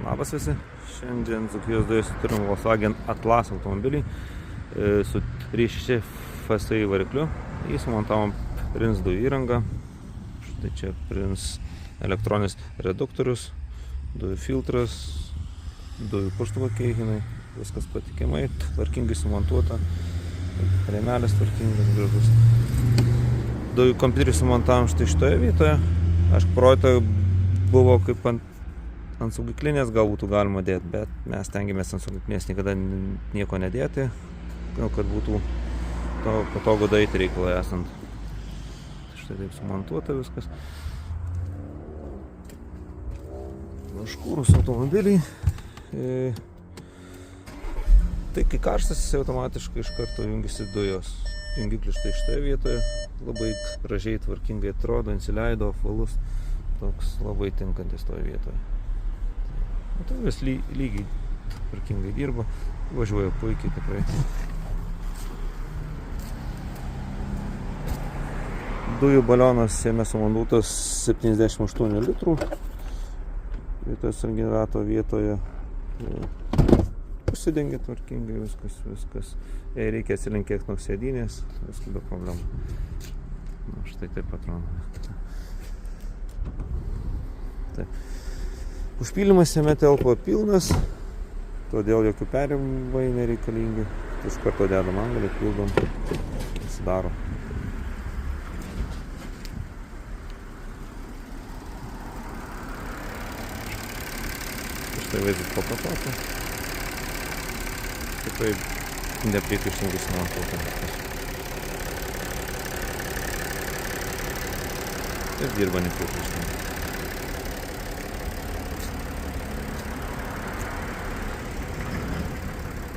Labas visi, šiandien Dzūkijos dujose turim Volkswagen Atlas automobilį su 3.6 FSI varikliu. Jį sumontavom Prins 2 įrangą. Štai čia Prins elektroninis reduktorius, dujų filtras, dujų purštuvo keikinai, viskas patikimai, tvarkingai sumontuota, rėmelis tvarkingas, gražus. Dujų kompiuterį sumontavom štai šitoje vietoje. Aišku, projektą buvo kaip ant saugiklinės gal būtų galima dėti, bet mes stengiamės ant saugiklinės niekada nieko nedėti, kad būtų patogu daryti reikalą esant. Štai taip sumontuota viskas. Užkūrus automobilį. Tai kai karštas, jis automatiškai iš karto jungiasi dujos. Jungiklis štai šitoje vietoje. Labai gražiai tvarkingai atrodo, įsileido, apvalus. Toks labai tinkantis toje vietoje. Tai vis lygiai tvarkingai dirba, važiuoja puikiai tikrai. Dujų balionas jame sumontuotas 78 litrų. Vietos generato vietoje. Užsidengia tvarkingai viskas. Jei reikia atsilinkėti nuo sėdynės, viskas be problemų. Štai taip atrodo. Taip. Užpylimas jame telpa pilnas, todėl jokių perėjimai nereikalingi. Iš karto dedam angalį, pildom, pasidaro. Štai vaizdas po patalpą. Tikrai nepriekaištingai sumontuota. Ir dirba nepriekaištingai.